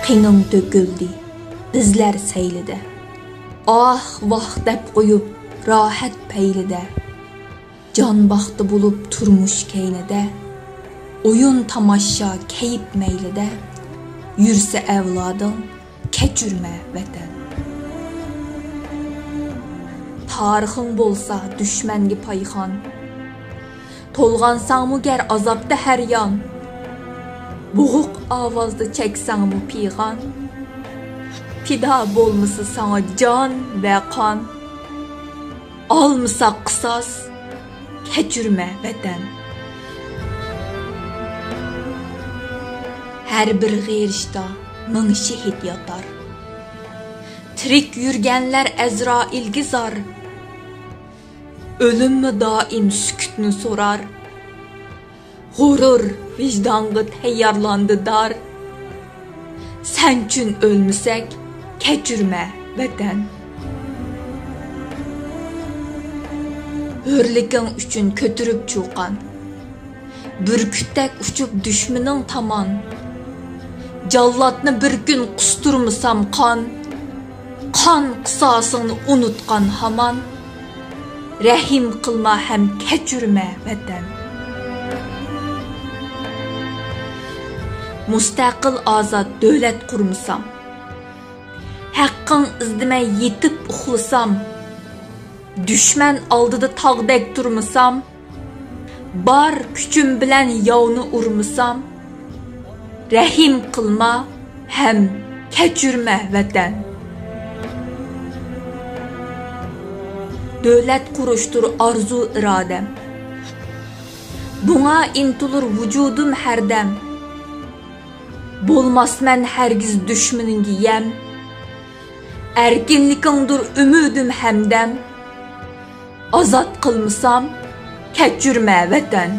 Qening döküldü, bizler seylide. Ah vah dep qoyup, rahat peylide. Can baxtı bulup turmuş keynede. Oyun tamaşa keyip meylide. Yürse evladın, keçürme vatan. Tarixin bolsa düşməngi payxan. Tolğansan mı ger azapda her yan. Boğuq avazda çeksen mu piğan. Fida bolması sana can ve kan. Almısa qısas, keçürme vatan. Her bir g'irishda ming şehit yatar. Tirik yürgenler Ezrail'gi zar. Ölüm mü daim sükutunu sorar. Gurur vicdanı teyyarlandı dar. Sen çün ölmüsek keçürme vatan. Hürlikin üçün kötürüp çuqan. Bürküttek uçup düşmünün taman. Jallatni bir gün qusturmusam kan. Kan qısasını unutkan haman. Rahim qılma hem keçürme vatan. Mustaqil azad dövlet kurmusam. Haqqın izdime yetip uxlusam. Düşman aldıda tağdek durmusam. Bar küçüm bilen yavni urmusam. Rahim qılma hem keçürme vatan. Dövlet kuruştur arzu iradem. Buna intulur vücudum herdem. Bolmasmen hergiz düşmanıngi yem. Erkinlikindir ümidim hemdem. Azat qılmısam keçürme vatan.